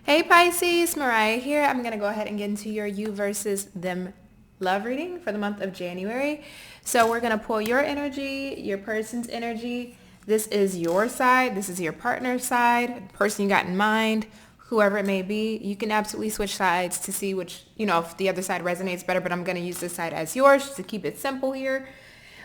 Hey Pisces, Mariah here. I'm going to go ahead and get into your you versus them love reading for the month of January. So we're going to pull your energy, your person's energy. This is your side. This is your partner's side, person you got in mind, whoever it may be. You can absolutely switch sides to see which, if the other side resonates better, but I'm going to use this side as yours to keep it simple here.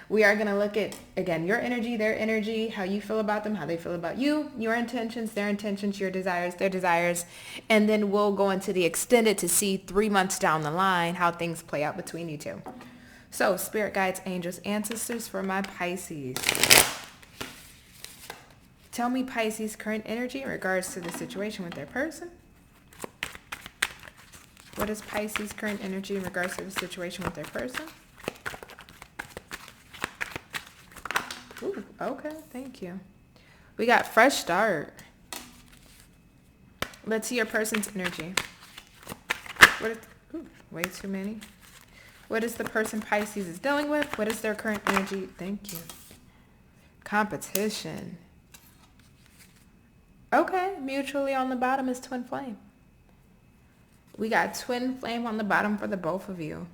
We are going to look at, again, your energy, their energy, how you feel about them, how they feel about you, your intentions, their intentions, your desires, their desires. And then we'll go into the extended to see 3 months down the line how things play out between you two. So, spirit guides, angels, ancestors for my Pisces. Tell me Pisces' current energy in regards to the situation with their person. What is Pisces' current energy in regards to the situation with their person? Ooh, okay, thank you. We got fresh start. Let's see your person's energy. Way too many. What is the person Pisces is dealing with? What is their current energy? Thank you. Competition. Okay, mutually on the bottom is twin flame. We got twin flame on the bottom for the both of you.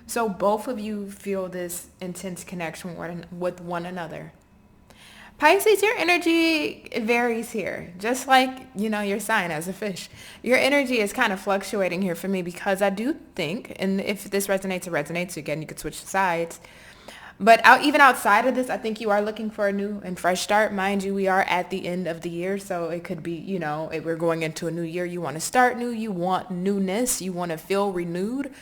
So both of you feel this intense connection with one another. Pisces, your energy varies here. Just like, your sign as a fish. Your energy is kind of fluctuating here for me because I do think, and if this resonates, it resonates. Again, you could switch sides. But even outside of this, I think you are looking for a new and fresh start. Mind you, we are at the end of the year, so it could be, if we're going into a new year, you want to start new, you want newness, you want to feel renewed.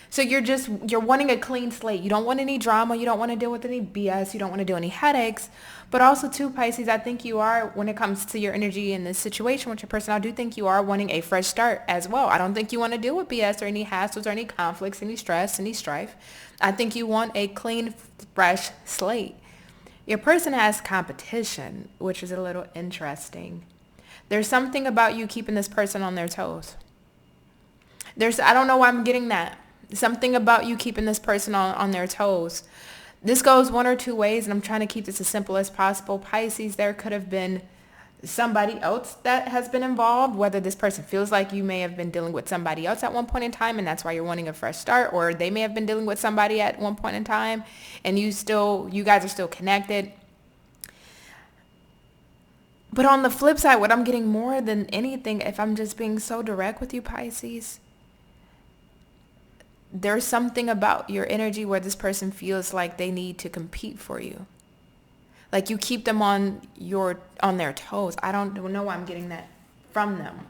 So you're wanting a clean slate. You don't want any drama. You don't want to deal with any BS. You don't want to do any headaches. But also too, Pisces, I think you are, when it comes to your energy in this situation with your person, I do think you are wanting a fresh start as well. I don't think you want to deal with BS or any hassles or any conflicts, any stress, any strife. I think you want a clean, fresh slate. Your person has competition, which is a little interesting. There's something about you keeping this person on their toes. I don't know why I'm getting that. Something about you keeping this person on their toes. This goes one or two ways, and I'm trying to keep this as simple as possible. Pisces, there could have been somebody else that has been involved, whether this person feels like you may have been dealing with somebody else at one point in time, and that's why you're wanting a fresh start, or they may have been dealing with somebody at one point in time, and you guys are still connected. But on the flip side, what I'm getting more than anything, if I'm just being so direct with you, Pisces, there's something about your energy where this person feels like they need to compete for you. Like you keep them on their toes. I don't know why I'm getting that from them.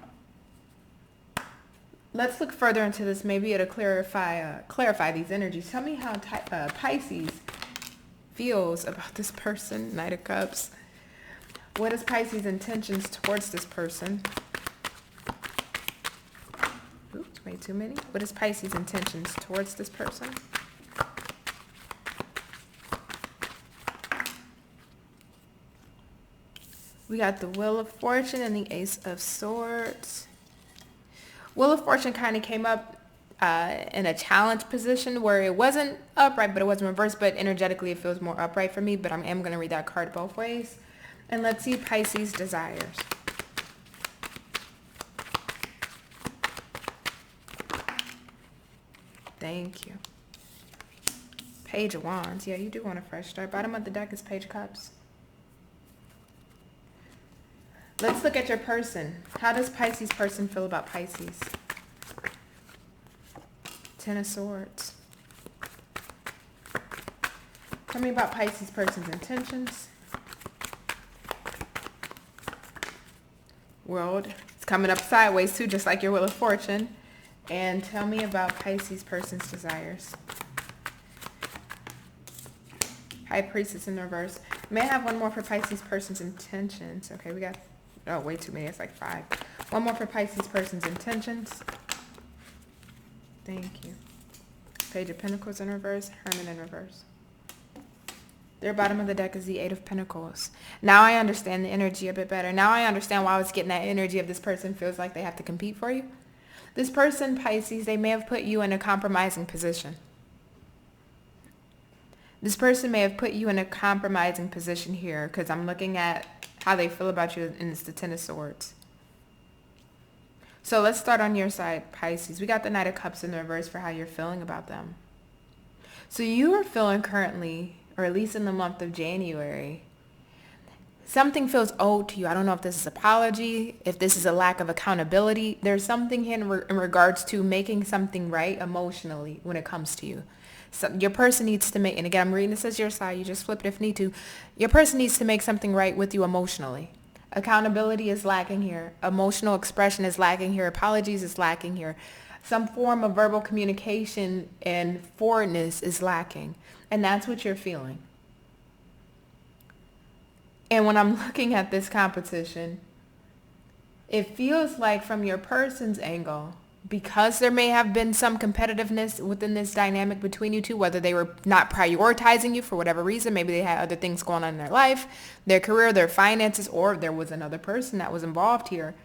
Let's look further into this. Maybe it'll clarify these energies. Tell me how Pisces feels about this person. Knight of Cups. What is Pisces' intentions towards this person? Oops, way too many. What is Pisces' intentions towards this person? We got the Wheel of Fortune and the Ace of Swords. Wheel of Fortune kind of came up in a challenge position where it wasn't upright, but it wasn't reversed, but energetically it feels more upright for me, but I am going to read that card both ways. And let's see Pisces' desires. Thank you. Page of Wands. Yeah, you do want a fresh start. Bottom of the deck is Page of Cups. Let's look at your person. How does Pisces person feel about Pisces? Ten of Swords. Tell me about Pisces person's intentions. World. It's coming up sideways too, just like your Wheel of Fortune. And tell me about Pisces person's desires. High Priestess in reverse. May I have one more for Pisces person's intentions? Okay, we got, way too many. It's like 5. One more for Pisces person's intentions. Thank you. Page of Pentacles in reverse. Hermit in reverse. Their bottom of the deck is the 8 of Pentacles. Now I understand the energy a bit better. Now I understand why I was getting that energy of this person feels like they have to compete for you. This person, Pisces, they may have put you in a compromising position. This person may have put you in a compromising position here because I'm looking at how they feel about you, and it's the Ten of Swords. So let's start on your side, Pisces. We got the Knight of Cups in the reverse for how you're feeling about them. So you are feeling currently, or at least in the month of January, something feels owed to you. I don't know if this is apology, if this is a lack of accountability. There's something here in regards to making something right emotionally when it comes to you. So your person needs to make, and again, I'm reading this as your side. You just flip it if you need to. Your person needs to make something right with you emotionally. Accountability is lacking here. Emotional expression is lacking here. Apologies is lacking here. Some form of verbal communication and forwardness is lacking. And that's what you're feeling. And when I'm looking at this competition, it feels like from your person's angle, because there may have been some competitiveness within this dynamic between you two, whether they were not prioritizing you for whatever reason, maybe they had other things going on in their life, their career, their finances, or there was another person that was involved here.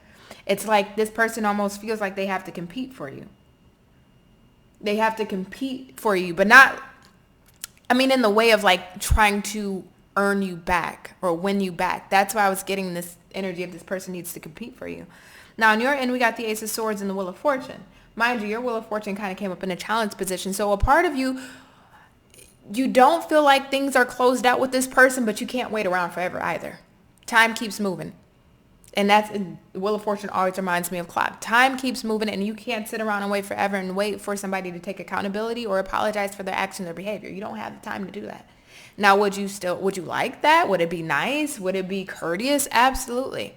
It's like this person almost feels like they have to compete for you. They have to compete for you, but not, I mean, in the way of like trying to earn you back or win you back. That's why I was getting this energy of this person needs to compete for you. Now, on your end, we got the Ace of Swords and the Wheel of Fortune. Mind you, your Wheel of Fortune kind of came up in a challenge position. So a part of you, you don't feel like things are closed out with this person, but you can't wait around forever either. Time keeps moving. And that's, the Wheel of Fortune always reminds me of clock. Time keeps moving, and you can't sit around and wait forever and wait for somebody to take accountability or apologize for their actions or behavior. You don't have the time to do that. Now, would you like that? Would it be nice? Would it be courteous? Absolutely.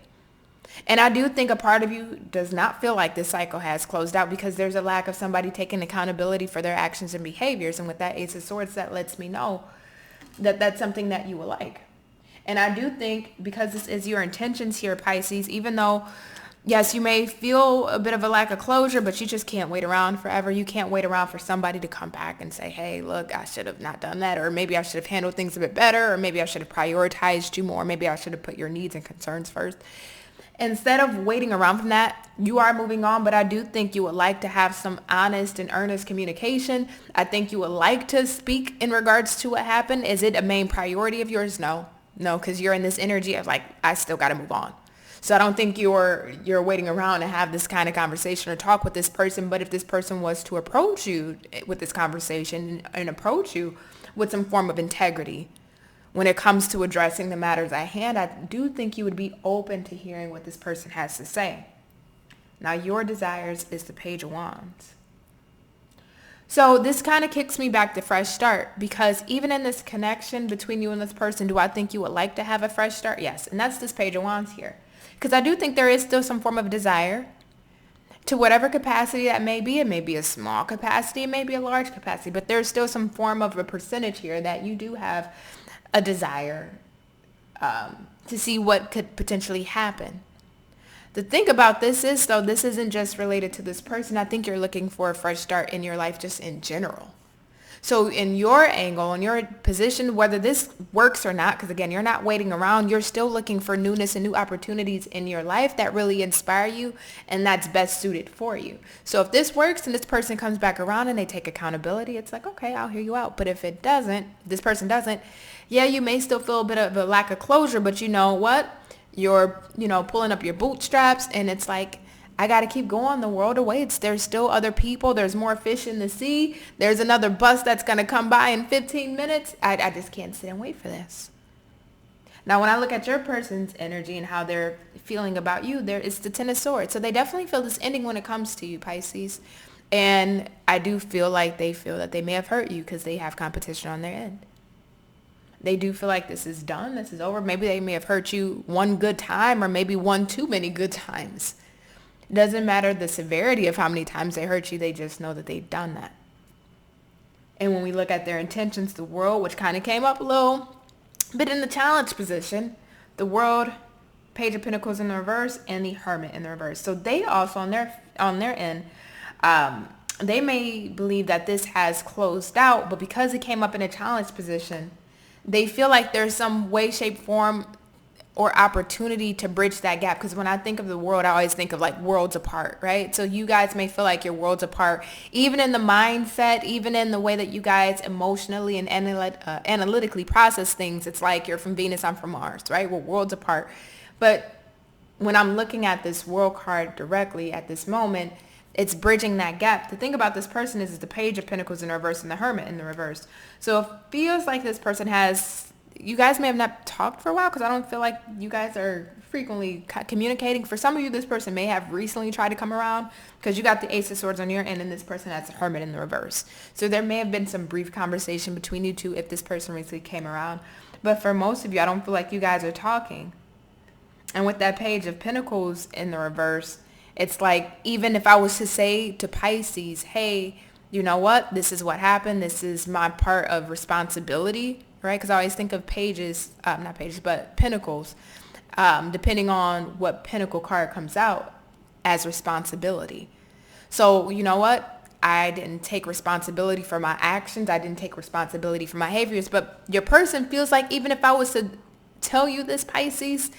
And I do think a part of you does not feel like this cycle has closed out because there's a lack of somebody taking accountability for their actions and behaviors. And with that Ace of Swords, that lets me know that that's something that you will like. And I do think because this is your intentions here, Pisces, even though, yes, you may feel a bit of a lack of closure, but you just can't wait around forever. You can't wait around for somebody to come back and say, hey, look, I should have not done that. Or maybe I should have handled things a bit better. Or maybe I should have prioritized you more. Maybe I should have put your needs and concerns first. Instead of waiting around from that, you are moving on, but I do think you would like to have some honest and earnest communication. I think you would like to speak in regards to what happened. Is it a main priority of yours? No, because you're in this energy of like, I still got to move on. So I don't think you're waiting around to have this kind of conversation or talk with this person. But if this person was to approach you with this conversation and approach you with some form of integrity, when it comes to addressing the matters at hand, I do think you would be open to hearing what this person has to say. Now, your desires is the Page of Wands. So this kind of kicks me back to fresh start because even in this connection between you and this person, do I think you would like to have a fresh start? Yes. And that's this Page of Wands here. Because I do think there is still some form of desire to whatever capacity that may be. It may be a small capacity, it may be a large capacity, but there's still some form of a percentage here that you do have a desire to see what could potentially happen. The thing about this is, though, this isn't just related to this person. I think you're looking for a fresh start in your life just in general. So in your angle, in your position, whether this works or not, because again, you're not waiting around, you're still looking for newness and new opportunities in your life that really inspire you and that's best suited for you. So if this works and this person comes back around and they take accountability, it's like, okay, I'll hear you out. But if it doesn't, this person doesn't, yeah, you may still feel a bit of a lack of closure, but you know what? You're, pulling up your bootstraps and it's like, I got to keep going. The world awaits. There's still other people. There's more fish in the sea. There's another bus that's going to come by in 15 minutes. I just can't sit and wait for this. Now, when I look at your person's energy and how they're feeling about you, it's the Ten of Swords. So they definitely feel this ending when it comes to you, Pisces. And I do feel like they feel that they may have hurt you because they have competition on their end. They do feel like this is done. This is over. Maybe they may have hurt you one good time or maybe one too many good times. It doesn't matter the severity of how many times they hurt you. They just know that they've done that. And when we look at their intentions, the World, which kind of came up a little bit in the challenge position, the World, Page of Pentacles in the reverse, and the Hermit in the reverse. So they also on their end, they may believe that this has closed out, but because it came up in a challenge position, they feel like there's some way, shape, form, or opportunity to bridge that gap. Because when I think of the World, I always think of like worlds apart, right? So you guys may feel like you're worlds apart, even in the mindset, even in the way that you guys emotionally and analytically process things. It's like you're from Venus, I'm from Mars, right? We're worlds apart. But when I'm looking at this world card directly at this moment, it's bridging that gap. The thing about this person is the Page of Pentacles in reverse and the Hermit in the reverse. So it feels like this person has, you guys may have not talked for a while because I don't feel like you guys are frequently communicating. For some of you, this person may have recently tried to come around because you got the Ace of Swords on your end and this person has the Hermit in the reverse. So there may have been some brief conversation between you two if this person recently came around. But for most of you, I don't feel like you guys are talking. And with that Page of Pentacles in the reverse, it's like, even if I was to say to Pisces, hey, you know what? This is what happened. This is my part of responsibility, right? Because I always think of pages, not pages, but pentacles, depending on what pentacle card comes out as responsibility. So, you know what? I didn't take responsibility for my actions. I didn't take responsibility for my behaviors. But your person feels like even if I was to tell you this, Pisces,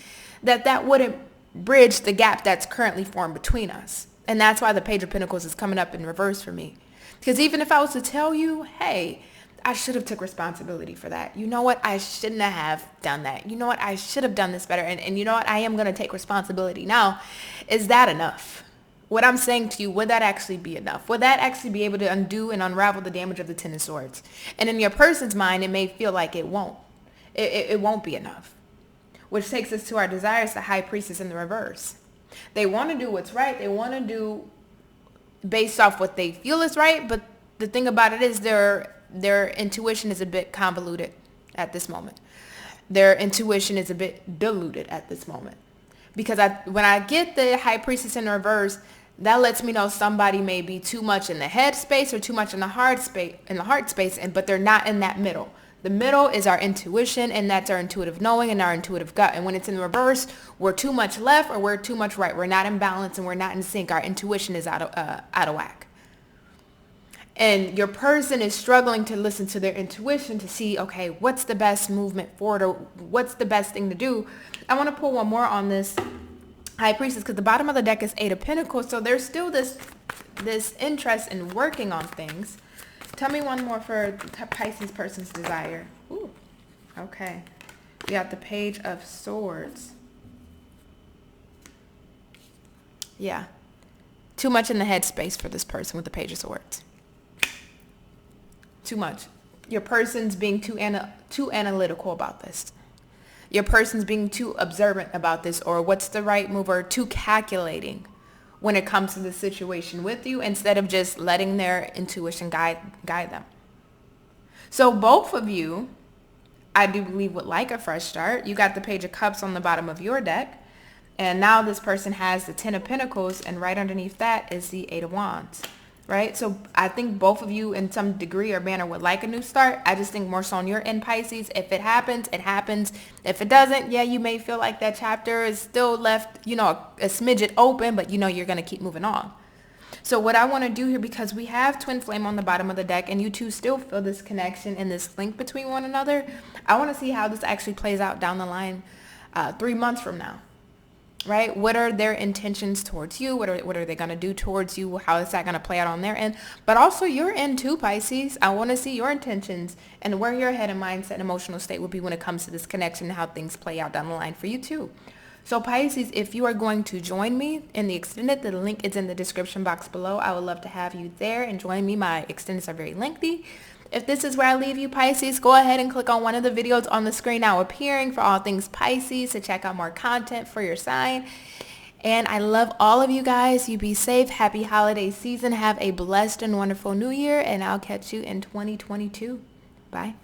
that wouldn't bridge the gap that's currently formed between us. And that's why the Page of Pentacles is coming up in reverse for me. Because even if I was to tell you, hey, I should have took responsibility for that. You know what? I shouldn't have done that. You know what? I should have done this better. And you know what? I am going to take responsibility. Now, is that enough? What I'm saying to you, would that actually be enough? Would that actually be able to undo and unravel the damage of the Ten of Swords? And in your person's mind, it may feel like it won't. It won't be enough. Which takes us to our desires, the High Priestess in the reverse. They want to do what's right. They want to do based off what they feel is right. But the thing about it is their intuition is a bit convoluted at this moment. Their intuition is a bit diluted at this moment. Because when I get the High Priestess in the reverse, that lets me know somebody may be too much in the head space or too much in the heart space, but they're not in that middle. The middle is our intuition, and that's our intuitive knowing and our intuitive gut. And when it's in the reverse, we're too much left or we're too much right. We're not in balance and we're not in sync. Our intuition is out of whack. And your person is struggling to listen to their intuition to see, okay, what's the best movement forward or what's the best thing to do? I want to pull one more on this High Priestess because the bottom of the deck is Eight of Pentacles. So there's still this interest in working on things. Tell me one more for Pisces person's desire. Ooh, okay. We got the Page of Swords. Yeah. Too much in the headspace for this person with the Page of Swords. Too much. Your person's being too analytical about this. Your person's being too observant about this, or what's the right move, or too calculating when it comes to the situation with you, instead of just letting their intuition guide them. So both of you, I do believe, would like a fresh start. You got the Page of Cups on the bottom of your deck, and now this person has the Ten of Pentacles, and right underneath that is the Eight of Wands, right? So I think both of you in some degree or manner would like a new start. I just think more so on your end, Pisces. If it happens, it happens. If it doesn't, yeah, you may feel like that chapter is still left, a smidget open, but you're going to keep moving on. So what I want to do here, because we have Twin Flame on the bottom of the deck and you two still feel this connection and this link between one another, I want to see how this actually plays out down the line 3 months from now. Right? What are their intentions towards you? What are they going to do towards you? How is that going to play out on their end? But also your end too, Pisces. I want to see your intentions and where your head and mindset and emotional state will be when it comes to this connection and how things play out down the line for you too. So Pisces, if you are going to join me in the extended, the link is in the description box below. I would love to have you there and join me. My extendeds are very lengthy. If this is where I leave you, Pisces, go ahead and click on one of the videos on the screen now appearing for all things Pisces to check out more content for your sign. And I love all of you guys. You be safe. Happy holiday season. Have a blessed and wonderful new year. And I'll catch you in 2022. Bye.